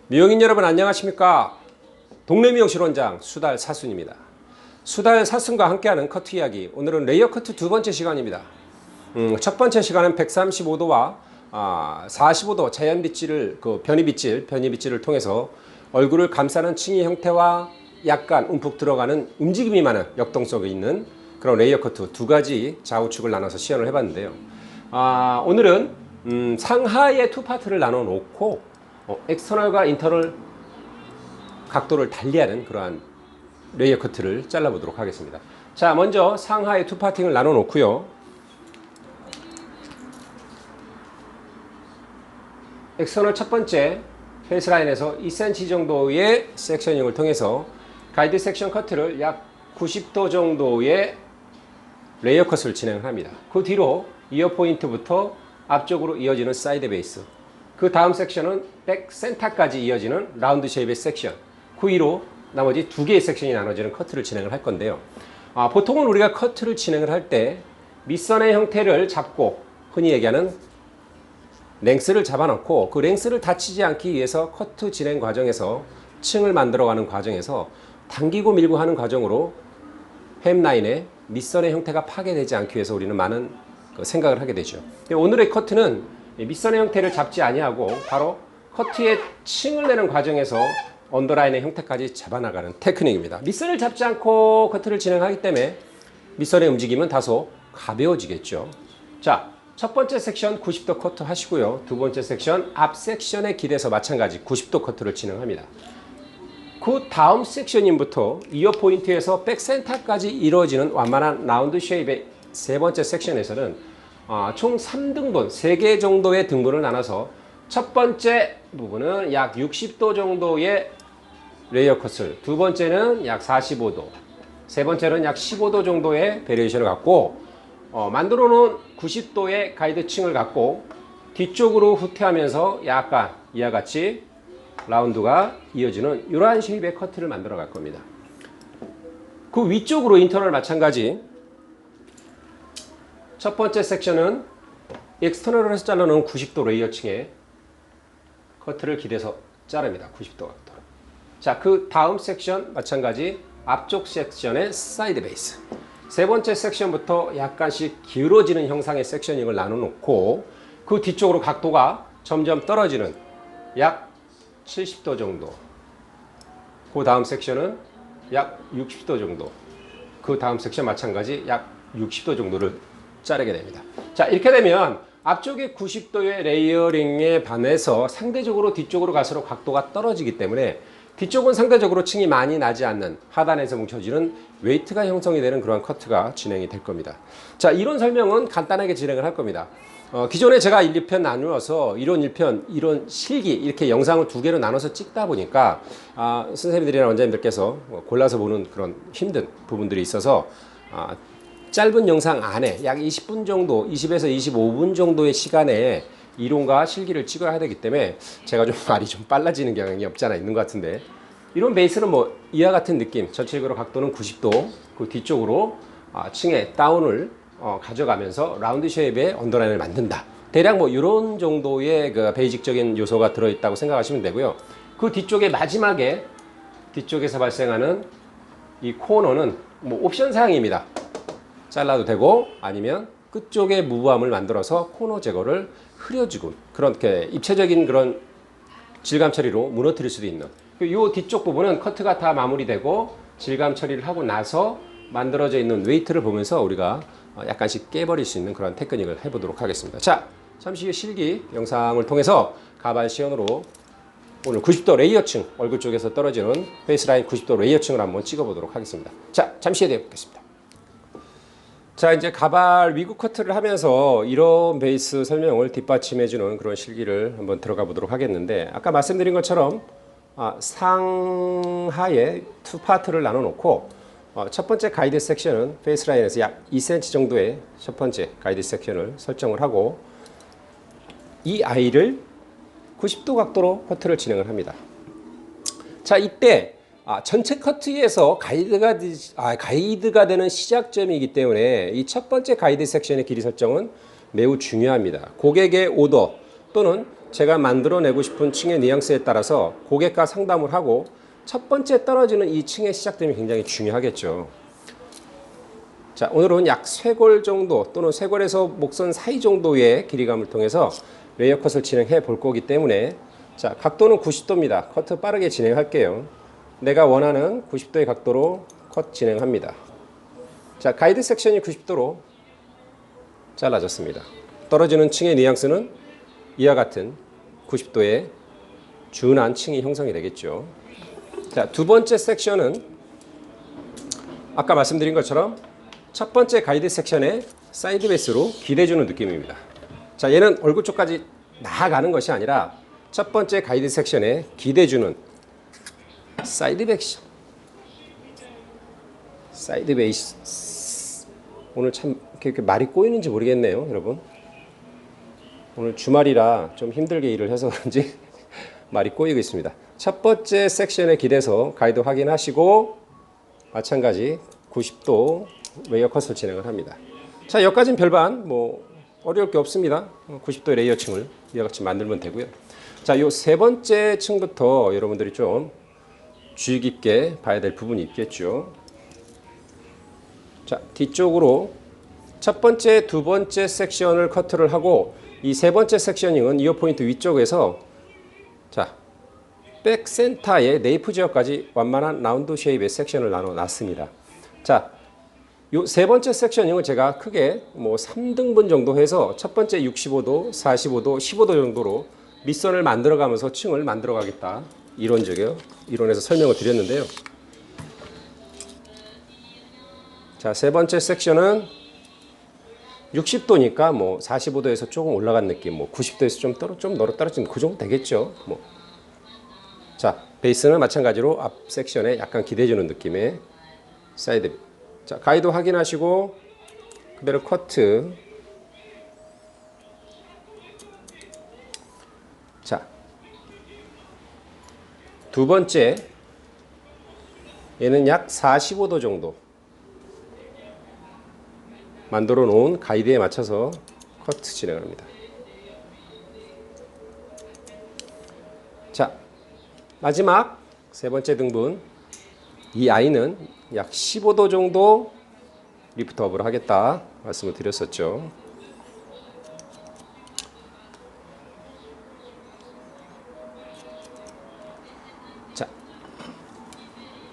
미용인 여러분 안녕하십니까? 동네 미용실 원장 수달 사순입니다. 수달 사순과 함께하는 커트 이야기, 오늘은 레이어 커트 두 번째 시간입니다. 첫 번째 시간은 135도와 45도 자연 빗질을 변이 빗질을 통해서 얼굴을 감싸는 층의 형태와 약간 움푹 들어가는 움직임이 많은 역동성이 있는 그런 레이어 커트 두 가지 좌우측을 나눠서 시연을 해봤는데요. 오늘은 상하의 투 파트를 나눠 놓고 엑스터널과 인터널 각도를 달리하는 그러한 레이어 커트를 잘라보도록 하겠습니다. 자, 먼저 상하의 투 파팅을 나눠 놓고요. 엑스터널 첫 번째 페이스 라인에서 2cm 정도의 섹셔닝을 통해서 가이드 섹션 커트를 약 90도 정도의 레이어 컷을 진행을 합니다. 그 뒤로 이어 포인트부터 앞쪽으로 이어지는 사이드 베이스, 그 다음 섹션은 백 센터까지 이어지는 라운드 쉐입의 섹션, 그 위로 나머지 두 개의 섹션이 나눠지는 커트를 진행을 할 건데요. 보통은 우리가 커트를 진행을 할 때 밑선의 형태를 잡고 흔히 얘기하는 랭스를 잡아놓고 그 랭스를 다치지 않기 위해서 커트 진행 과정에서 층을 만들어가는 과정에서 당기고 밀고 하는 과정으로 햅라인의 밑선의 형태가 파괴되지 않기 위해서 우리는 많은 생각을 하게 되죠. 오늘의 커트는 밑선의 형태를 잡지 아니하고 바로 커트의 층을 내는 과정에서 언더라인의 형태까지 잡아나가는 테크닉입니다. 밑선을 잡지 않고 커트를 진행하기 때문에 밑선의 움직임은 다소 가벼워지겠죠. 자, 첫 번째 섹션 90도 커트 하시고요. 두 번째 섹션 앞 섹션의 길에서 마찬가지 90도 커트를 진행합니다. 그 다음 섹션인부터 이어 포인트에서 백 센터까지 이루어지는 완만한 라운드 쉐입의 세 번째 섹션에서는 총 3등분, 3개 정도의 등분을 나눠서 첫 번째 부분은 약 60도 정도의 레이어 컷을, 두 번째는 약 45도, 세 번째는 약 15도 정도의 베리에이션을 갖고 만들어 놓은 90도의 가이드층을 갖고 뒤쪽으로 후퇴하면서 약간 이와 같이 라운드가 이어지는 이러한 쉐입의 커트를 만들어 갈 겁니다. 그 위쪽으로 인터널 마찬가지. 첫 번째 섹션은 엑스터널을 해서 잘라놓은 90도 레이어층의 커트를 길에서 자릅니다. 90도 각도. 자, 그 다음 섹션 마찬가지 앞쪽 섹션의 사이드 베이스. 세 번째 섹션부터 약간씩 기울어지는 형상의 섹셔닝을 나눠놓고 그 뒤쪽으로 각도가 점점 떨어지는 약 70도 정도. 그 다음 섹션은 약 60도 정도. 그 다음 섹션 마찬가지 약 60도 정도를 자르게 됩니다. 자, 이렇게 되면 앞쪽에 90도의 레이어링에 반해서 상대적으로 뒤쪽으로 갈수록 각도가 떨어지기 때문에 뒤쪽은 상대적으로 층이 많이 나지 않는 하단에서 뭉쳐지는 웨이트가 형성이 되는 그러한 커트가 진행이 될 겁니다. 자, 이론 설명은 간단하게 진행을 할 겁니다. 기존에 제가 1, 2편 나누어서 이론 1편, 이론 실기 이렇게 영상을 두 개로 나눠서 찍다 보니까 선생님들이나 원장님들께서 골라서 보는 그런 힘든 부분들이 있어서 짧은 영상 안에 약 20분 정도, 20에서 25분 정도의 시간에 이론과 실기를 찍어야 되기 때문에 제가 좀 말이 좀 빨라지는 경향이 없지 않아 있는 것 같은데, 이론 베이스는 이와 같은 느낌, 전체적으로 각도는 90도, 그 뒤쪽으로 층의 다운을 가져가면서 라운드 쉐입의 언더라인을 만든다. 대략 이런 정도의 그 베이직적인 요소가 들어있다고 생각하시면 되고요. 그 뒤쪽에 마지막에 뒤쪽에서 발생하는 이 코너는 옵션 사항입니다. 잘라도 되고 아니면 끝쪽에 무브함을 만들어서 코너 제거를 흐려지고 그렇게 입체적인 그런 질감 처리로 무너뜨릴 수도 있는 이 뒤쪽 부분은 커트가 다 마무리되고 질감 처리를 하고 나서 만들어져 있는 웨이트를 보면서 우리가 약간씩 깨버릴 수 있는 그런 테크닉을 해보도록 하겠습니다. 자, 잠시 후에 실기 영상을 통해서 가발 시연으로 오늘 90도 레이어층, 얼굴 쪽에서 떨어지는 페이스라인 90도 레이어층을 한번 찍어보도록 하겠습니다. 자, 잠시 후에 뵙겠습니다. 자, 이제 가발 위구 커트를 하면서 이런 베이스 설명을 뒷받침해주는 그런 실기를 한번 들어가 보도록 하겠는데, 아까 말씀드린 것처럼 상하에 투 파트를 나눠 놓고 첫 번째 가이드 섹션은 페이스라인에서 약 2cm 정도의 첫 번째 가이드 섹션을 설정을 하고 이 아이를 90도 각도로 커트를 진행을 합니다. 자, 이때 전체 커트에서 가이드가 되는 시작점이기 때문에 이 첫 번째 가이드 섹션의 길이 설정은 매우 중요합니다. 고객의 오더 또는 제가 만들어내고 싶은 층의 뉘앙스에 따라서 고객과 상담을 하고 첫 번째 떨어지는 이 층의 시작점이 굉장히 중요하겠죠. 자, 오늘은 약 쇄골 정도 또는 쇄골에서 목선 사이 정도의 길이감을 통해서 레이어 컷을 진행해 볼 거기 때문에 자, 각도는 90도입니다. 커트 빠르게 진행할게요. 내가 원하는 90도의 각도로 컷 진행합니다. 자, 가이드 섹션이 90도로 잘라졌습니다. 떨어지는 층의 뉘앙스는 이와 같은 90도의 준한 층이 형성이 되겠죠. 자, 두 번째 섹션은 아까 말씀드린 것처럼 첫 번째 가이드 섹션의 사이드 베이스로 기대주는 느낌입니다. 자, 얘는 얼굴 쪽까지 나아가는 것이 아니라 첫 번째 가이드 섹션에 기대주는 사이드 베이스. 사이드 베이스. 오늘 참 이렇게 말이 꼬이는지 모르겠네요, 여러분. 오늘 주말이라 좀 힘들게 일을 해서 그런지 말이 꼬이고 있습니다. 첫 번째 섹션에 기대서 가이드 확인하시고 마찬가지 90도 레이어 컷을 진행을 합니다. 자, 여기까지는 별반 어려울 게 없습니다. 90도의 레이어 층을 이와 같이 만들면 되고요. 자, 요 세 번째 층부터 여러분들이 좀 주의 깊게 봐야 될 부분이 있겠죠. 자, 뒤쪽으로 첫 번째, 두 번째 섹션을 커트를 하고 이 세 번째 섹셔닝은 이어 포인트 위쪽에서 자, 백센터의 네이프 지역까지 완만한 라운드 쉐입의 섹션을 나눠 놨습니다. 자, 요 세 번째 섹셔닝을 제가 크게 3등분 정도 해서 첫 번째 65도, 45도, 15도 정도로 밑선을 만들어 가면서 층을 만들어 가겠다. 이론에서 설명을 드렸는데요. 자, 세 번째 섹션은 60도니까 45도에서 조금 올라간 느낌, 90도에서 좀 떨어지는 그 정도 되겠죠. 자, 베이스는 마찬가지로 앞 섹션에 약간 기대주는 느낌의 사이드. 자, 가이드 확인하시고 그대로 커트. 자, 두 번째 얘는 약 45도 정도 만들어 놓은 가이드에 맞춰서 커트 진행을 합니다. 자, 마지막 세 번째 등분. 이 아이는 약 15도 정도 리프트업을 하겠다 말씀을 드렸었죠. 자,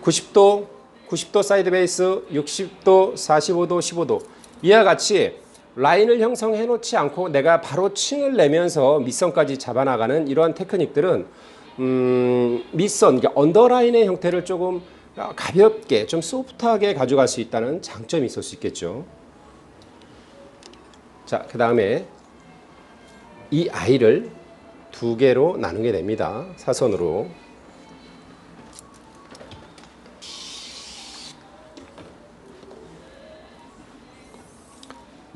90도 사이드 베이스, 60도, 45도, 15도 이와 같이 라인을 형성해 놓지 않고 내가 바로 층을 내면서 밑선까지 잡아나가는 이러한 테크닉들은 밑선, 그러니까 언더라인의 형태를 조금 가볍게, 좀 소프트하게 가져갈 수 있다는 장점이 있을 수 있겠죠. 자, 그 다음에 이 아이를 두 개로 나누게 됩니다. 사선으로.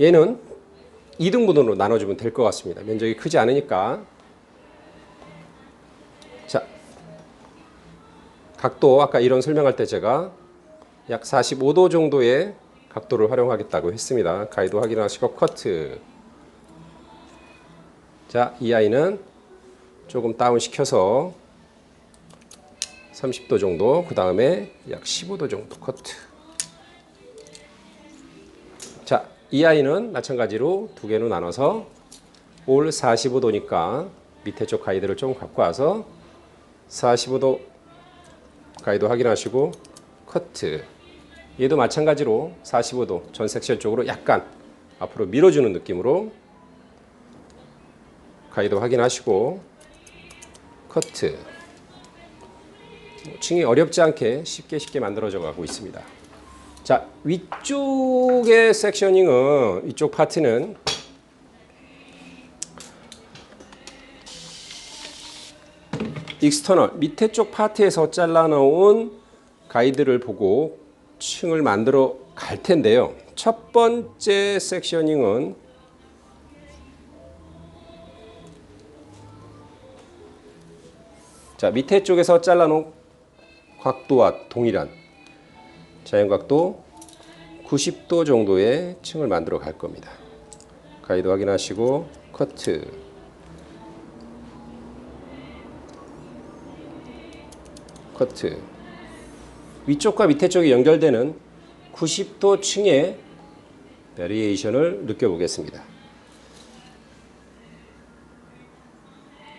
얘는 2등분으로 나눠주면 될 것 같습니다. 면적이 크지 않으니까. 자, 각도 아까 이론 설명할 때 제가 약 45도 정도의 각도를 활용하겠다고 했습니다. 가이드 확인하시고 커트. 자, 이 아이는 조금 다운 시켜서 30도 정도, 그 다음에 약 15도 정도 커트. 자, 이 아이는 마찬가지로 두 개로 나눠서 올 45도니까 밑에 쪽 가이드를 좀 갖고 와서 45도 가이드 확인하시고 커트. 얘도 마찬가지로 45도 전 섹션 쪽으로 약간 앞으로 밀어주는 느낌으로 가이드 확인하시고 커트. 층이 어렵지 않게 쉽게 만들어져 가고 있습니다. 자, 위쪽의 섹셔닝은, 이쪽 파트는 익스터널, 밑에 쪽 파트에서 잘라놓은 가이드를 보고 층을 만들어 갈 텐데요. 첫 번째 섹셔닝은 자, 밑에 쪽에서 잘라놓은 각도와 동일한 자연각도 90도 정도의 층을 만들어 갈 겁니다. 가이드 확인하시고 커트. 커트. 위쪽과 밑에 쪽이 연결되는 90도 층의 베리에이션을 느껴보겠습니다.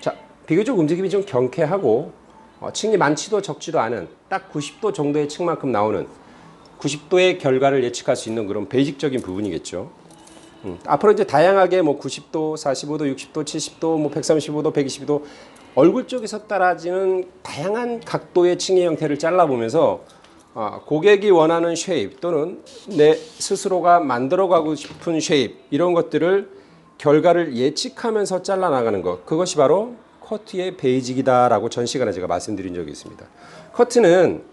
자, 비교적 움직임이 좀 경쾌하고 층이 많지도 적지도 않은 딱 90도 정도의 층만큼 나오는 90도의 결과를 예측할 수 있는 그런 베이직적인 부분이겠죠. 앞으로 이제 다양하게 뭐 90도, 45도, 60도, 70도, 뭐 135도, 120도 얼굴 쪽에서 따라지는 다양한 각도의 층의 형태를 잘라보면서 고객이 원하는 쉐입 또는 내 스스로가 만들어가고 싶은 쉐입 이런 것들을 결과를 예측하면서 잘라나가는 것, 그것이 바로 커트의 베이직이다라고 전 시간에 제가 말씀드린 적이 있습니다. 커트는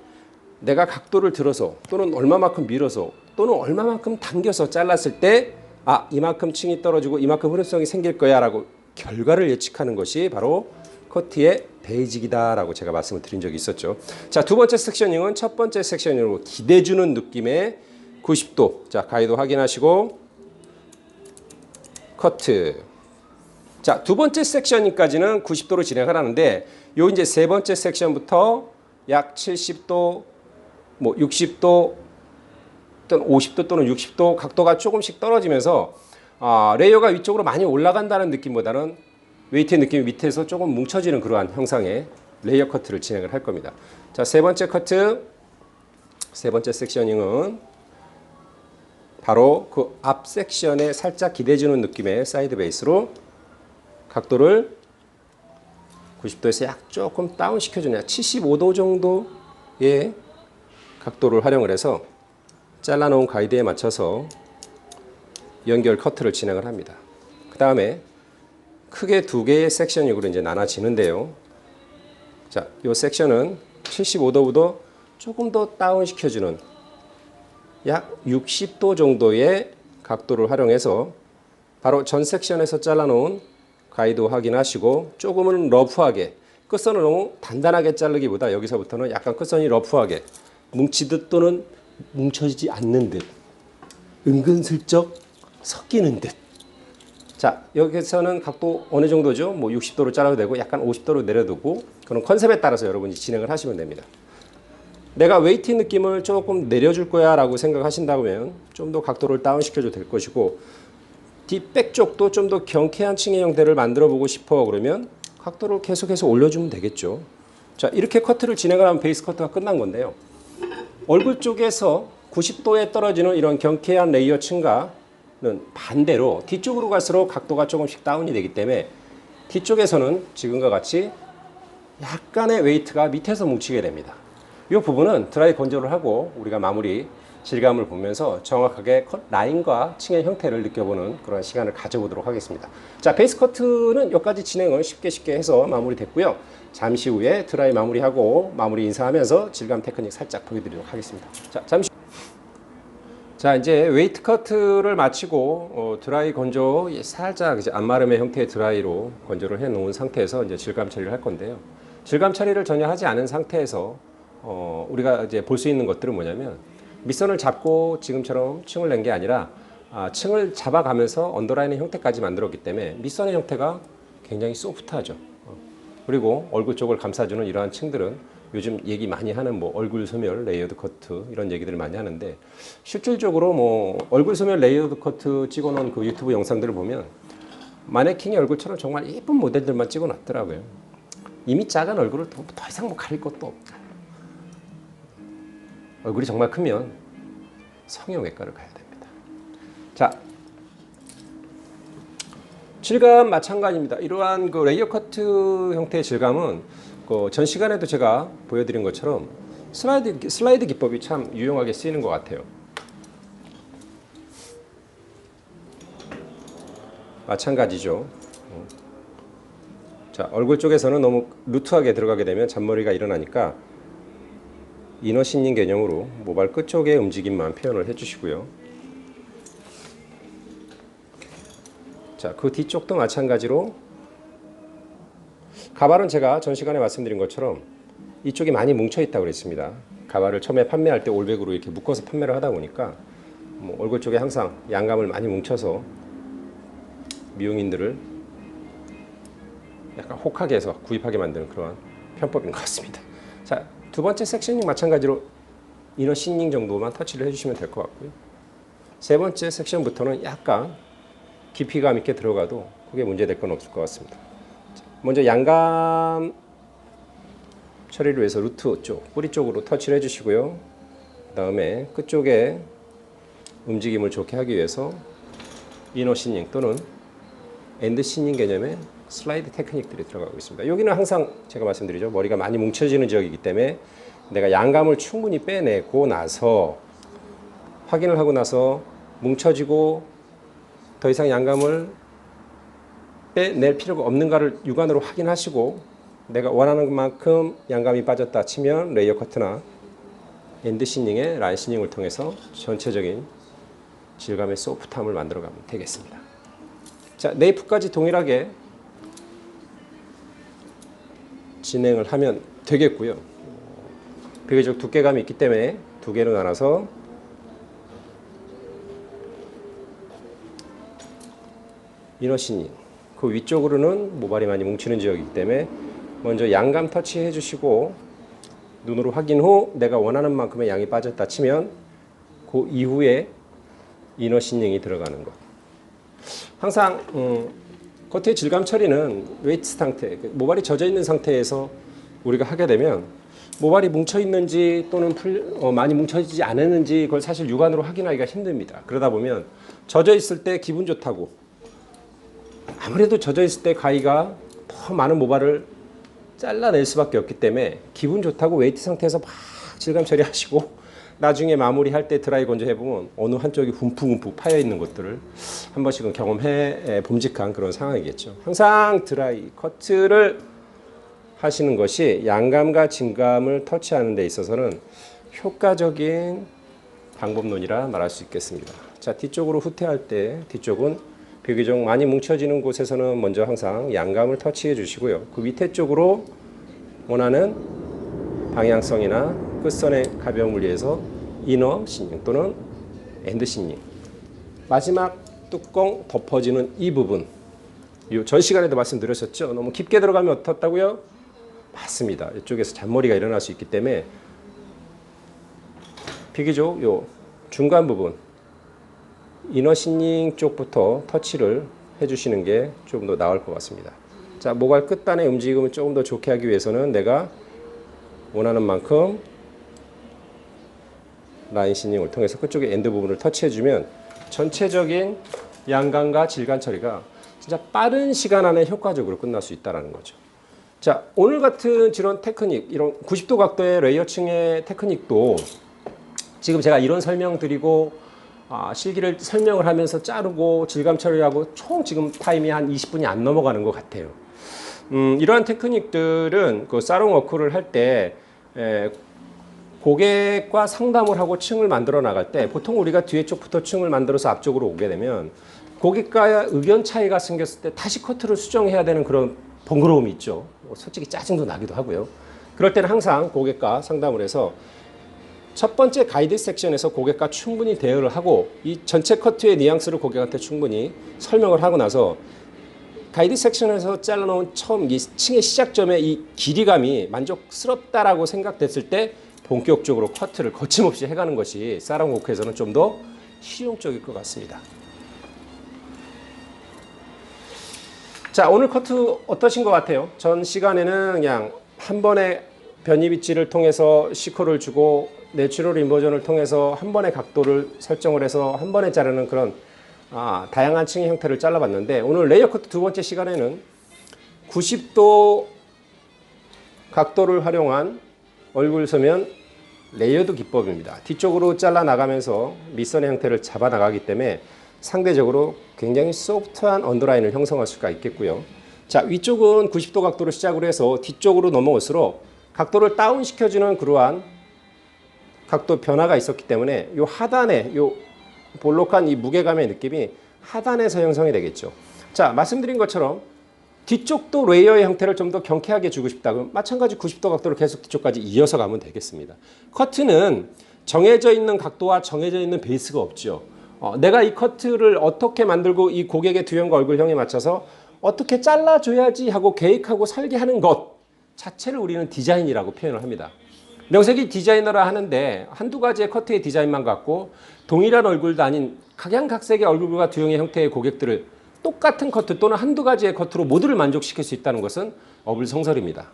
내가 각도를 들어서 또는 얼마만큼 밀어서 또는 얼마만큼 당겨서 잘랐을 때 이만큼 층이 떨어지고 이만큼 흐름성이 생길 거야 라고 결과를 예측하는 것이 바로 커트의 베이직이다라고 제가 말씀을 드린 적이 있었죠. 자, 두 번째 섹셔닝은 첫 번째 섹셔닝으로 기대주는 느낌의 90도. 자, 가이드 확인하시고 커트. 자, 두 번째 섹셔닝까지는 90도로 진행을 하는데 요 이제 세 번째 섹션부터 약 70도, 뭐 60도 또는 50도 또는 60도 각도가 조금씩 떨어지면서 레이어가 위쪽으로 많이 올라간다는 느낌보다는 웨이트의 느낌이 밑에서 조금 뭉쳐지는 그러한 형상의 레이어 커트를 진행을 할 겁니다. 자, 세 번째 커트, 세 번째 섹셔닝은 바로 그 앞 섹션에 살짝 기대주는 느낌의 사이드 베이스로 각도를 90도에서 약 조금 다운 시켜주냐 75도 정도의 각도를 활용을 해서 잘라놓은 가이드에 맞춰서 연결 커트를 진행을 합니다. 그 다음에 크게 두 개의 섹션으로 이제 나눠지는데요. 자, 이 섹션은 75도보다 조금 더 다운 시켜주는 약 60도 정도의 각도를 활용해서 바로 전 섹션에서 잘라놓은 가이드 확인하시고 조금은 러프하게 끝선을 너무 단단하게 자르기보다 여기서부터는 약간 끝선이 러프하게 뭉치듯 또는 뭉쳐지지 않는 듯 은근슬쩍 섞이는 듯. 자, 여기서는 각도 어느 정도죠? 뭐 60도로 잘라도 되고 약간 50도로 내려두고 그런 컨셉에 따라서 여러분이 진행을 하시면 됩니다. 내가 웨이트 느낌을 조금 내려줄 거야 라고 생각하신다면 좀 더 각도를 다운 시켜줘도 될 것이고 뒷백 쪽도 좀 더 경쾌한 층의 형태를 만들어 보고 싶어 그러면 각도를 계속해서 올려주면 되겠죠. 자, 이렇게 커트를 진행을 하면 베이스 커트가 끝난 건데요. 얼굴 쪽에서 90도에 떨어지는 이런 경쾌한 레이어 층과는 반대로 뒤쪽으로 갈수록 각도가 조금씩 다운이 되기 때문에 뒤쪽에서는 지금과 같이 약간의 웨이트가 밑에서 뭉치게 됩니다. 이 부분은 드라이 건조를 하고 우리가 마무리 질감을 보면서 정확하게 라인과 층의 형태를 느껴보는 그런 시간을 가져보도록 하겠습니다. 자, 베이스 커트는 여기까지 진행을 쉽게 해서 마무리됐고요. 잠시 후에 드라이 마무리하고 마무리 인사하면서 질감 테크닉 살짝 보여드리도록 하겠습니다. 자, 이제 웨이트 커트를 마치고 드라이 건조 살짝 이제 안마름의 형태의 드라이로 건조를 해 놓은 상태에서 이제 질감 처리를 할 건데요. 질감 처리를 전혀 하지 않은 상태에서 우리가 이제 볼 수 있는 것들은 뭐냐면 밑선을 잡고 지금처럼 층을 낸 게 아니라 층을 잡아가면서 언더라인의 형태까지 만들었기 때문에 밑선의 형태가 굉장히 소프트하죠. 그리고 얼굴 쪽을 감싸주는 이러한 층들은 요즘 얘기 많이 하는 뭐 얼굴 소멸, 레이어드 커트 이런 얘기들을 많이 하는데 실질적으로 뭐 얼굴 소멸, 레이어드 커트 찍어놓은 그 유튜브 영상들을 보면 마네킹의 얼굴처럼 정말 예쁜 모델들만 찍어놨더라고요. 이미 작은 얼굴을 더 이상 뭐 가릴 것도 없다. 얼굴이 정말 크면 성형외과를 가야 됩니다. 자, 질감 마찬가지입니다. 이러한 그 레이어 커트 형태의 질감은 전 시간에도 제가 보여드린 것처럼 슬라이드 기법이 참 유용하게 쓰이는 것 같아요. 마찬가지죠. 자, 얼굴 쪽에서는 너무 루트하게 들어가게 되면 잔머리가 일어나니까 이너 신닝 개념으로 모발 끝쪽의 움직임만 표현을 해주시고요. 자, 그 뒤쪽도 마찬가지로 가발은 제가 전 시간에 말씀드린 것처럼 이쪽이 많이 뭉쳐 있다고 그랬습니다. 가발을 처음에 판매할 때 올백으로 이렇게 묶어서 판매를 하다 보니까 뭐 얼굴 쪽에 항상 양감을 많이 뭉쳐서 미용인들을 약간 혹하게 해서 구입하게 만드는 그런 편법인 것 같습니다. 자, 두 번째 섹셔닝 마찬가지로 이너 시닝 정도만 터치를 해주시면 될 것 같고요. 세 번째 섹션부터는 약간 깊이감 있게 들어가도 크게 문제될 건 없을 것 같습니다. 먼저 양감 처리를 위해서 루트 쪽, 뿌리 쪽으로 터치를 해주시고요. 그 다음에 끝쪽에 움직임을 좋게 하기 위해서 이너 시닝 또는 엔드 시닝 개념의 슬라이드 테크닉들이 들어가고 있습니다. 여기는 항상 제가 말씀드리죠. 머리가 많이 뭉쳐지는 지역이기 때문에 내가 양감을 충분히 빼내고 나서 확인을 하고 나서 뭉쳐지고 더 이상 양감을 빼낼 필요가 없는가를 육안으로 확인하시고 내가 원하는 만큼 양감이 빠졌다 치면 레이어 커트나 엔드 시닝의 라인 시닝을 통해서 전체적인 질감의 소프트함을 만들어가면 되겠습니다. 자, 네이프까지 동일하게 진행을 하면 되겠고요. 비교적 두께감이 있기 때문에 두 개로 나눠서 이너 시닝, 그 위쪽으로는 모발이 많이 뭉치는 지역이기 때문에 먼저 양감 터치해 주시고 눈으로 확인 후 내가 원하는 만큼의 양이 빠졌다 치면 그 이후에 이너 시닝이 들어가는 것. 항상 겉의 질감 처리는 웨이트 상태, 모발이 젖어 있는 상태에서 우리가 하게 되면 모발이 뭉쳐 있는지 또는 많이 뭉쳐지지 않았는지 그걸 사실 육안으로 확인하기가 힘듭니다. 그러다 보면 젖어 있을 때 기분 좋다고 아무래도 젖어 있을 때 가위가 더 많은 모발을 잘라낼 수밖에 없기 때문에 기분 좋다고 웨이트 상태에서 막 질감 처리하시고 나중에 마무리할 때 드라이 건조 해보면 어느 한쪽이 움푹움푹 파여 있는 것들을 한 번씩은 경험해 봄직한 그런 상황이겠죠. 항상 드라이 커트를 하시는 것이 양감과 진감을 터치하는 데 있어서는 효과적인 방법론이라 말할 수 있겠습니다. 자, 뒤쪽으로 후퇴할 때 뒤쪽은 비교적 많이 뭉쳐지는 곳에서는 먼저 항상 양감을 터치해 주시고요. 그 밑에 쪽으로 원하는 방향성이나 끝선의 가벼운 물리에서 이너 시닝 또는 엔드 시닝, 마지막 뚜껑 덮어지는 이 부분, 전 시간에도 말씀드렸었죠. 너무 깊게 들어가면 어떻다고요? 맞습니다. 이쪽에서 잔머리가 일어날 수 있기 때문에 비교적 요 중간 부분 이너 시닝 쪽부터 터치를 해주시는 게 좀 더 나을 것 같습니다. 자, 모발 끝단의 움직임을 조금 더 좋게 하기 위해서는 내가 원하는 만큼 라인 시닝을 통해서 그쪽에 엔드 부분을 터치해주면 전체적인 양감과 질감 처리가 진짜 빠른 시간 안에 효과적으로 끝날 수 있다는 거죠. 자, 오늘 같은 이런 테크닉, 이런 90도 각도의 레이어층의 테크닉도 지금 제가 이런 설명 드리고 실기를 설명을 하면서 자르고 질감 처리하고 총 지금 타임이 한 20분이 안 넘어가는 것 같아요. 이러한 테크닉들은 그 사롱 워크를 할 때 고객과 상담을 하고 층을 만들어 나갈 때 보통 우리가 뒤에 쪽부터 층을 만들어서 앞쪽으로 오게 되면 고객과의 의견 차이가 생겼을 때 다시 커트를 수정해야 되는 그런 번거로움이 있죠. 솔직히 짜증도 나기도 하고요. 그럴 때는 항상 고객과 상담을 해서 첫 번째 가이드 섹션에서 고객과 충분히 대화를 하고 이 전체 커트의 뉘앙스를 고객한테 충분히 설명을 하고 나서 가이드 섹션에서 잘라놓은 처음 이 층의 시작점의 이 길이감이 만족스럽다라고 생각됐을 때 본격적으로 커트를 거침없이 해가는 것이 사롱 워크에서는 좀 더 실용적일 것 같습니다. 자, 오늘 커트 어떠신 것 같아요? 전 시간에는 그냥 한 번에 변이 빗질을 통해서 시커를 주고 내추럴 인버전을 통해서 한 번의 각도를 설정을 해서 한 번에 자르는 그런 다양한 층의 형태를 잘라봤는데 오늘 레이어 커트 두 번째 시간에는 90도 각도를 활용한 얼굴 소면 레이어드 기법입니다. 뒤쪽으로 잘라 나가면서 밑선의 형태를 잡아 나가기 때문에 상대적으로 굉장히 소프트한 언더라인을 형성할 수가 있겠고요. 자, 위쪽은 90도 각도로 시작을 해서 뒤쪽으로 넘어올수록 각도를 다운 시켜주는 그러한 각도 변화가 있었기 때문에 이 하단에 이 볼록한 이 무게감의 느낌이 하단에서 형성이 되겠죠. 자, 말씀드린 것처럼 뒤쪽도 레이어의 형태를 좀 더 경쾌하게 주고 싶다. 그럼 마찬가지 90도 각도를 계속 뒤쪽까지 이어서 가면 되겠습니다. 커트는 정해져 있는 각도와 정해져 있는 베이스가 없죠. 내가 이 커트를 어떻게 만들고 이 고객의 두형과 얼굴형에 맞춰서 어떻게 잘라줘야지 하고 계획하고 설계하는 것, 자체를 우리는 디자인이라고 표현을 합니다. 명색이 디자이너라 하는데 한두 가지의 커트의 디자인만 갖고 동일한 얼굴도 아닌 각양각색의 얼굴과 두형의 형태의 고객들을 똑같은 커트 또는 한두 가지의 커트로 모두를 만족시킬 수 있다는 것은 어불성설입니다.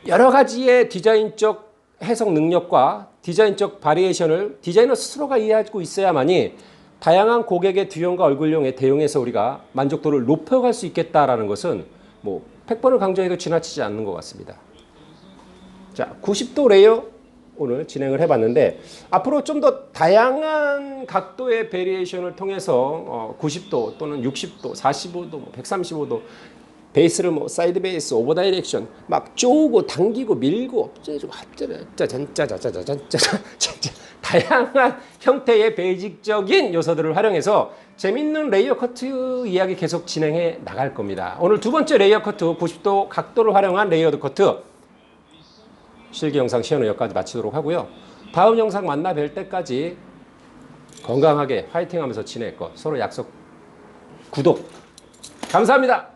여러 가지의 디자인적 해석 능력과 디자인적 바리에이션을 디자이너 스스로가 이해하고 있어야만이 다양한 고객의 두형과 얼굴형의 대응에서 우리가 만족도를 높여갈 수 있겠다라는 것은 뭐 100번을 강조해도 지나치지 않는 것 같습니다. 자, 90도 레이어 오늘 진행을 해봤는데 앞으로 좀 더 다양한 각도의 베리에이션을 통해서 90도 또는 60도, 45도, 135도 베이스를 뭐 사이드 베이스, 오버 다이렉션 막 쪼고 당기고 밀고 짜자자자자자자자자 다양한 형태의 베이직적인 요소들을 활용해서 재밌는 레이어 커트 이야기 계속 진행해 나갈 겁니다. 오늘 두 번째 레이어 커트 90도 각도를 활용한 레이어드 커트 실기 영상 시연은 여기까지 마치도록 하고요. 다음 영상 만나 뵐 때까지 건강하게 화이팅 하면서 지낼 것 서로 약속 구독 감사합니다.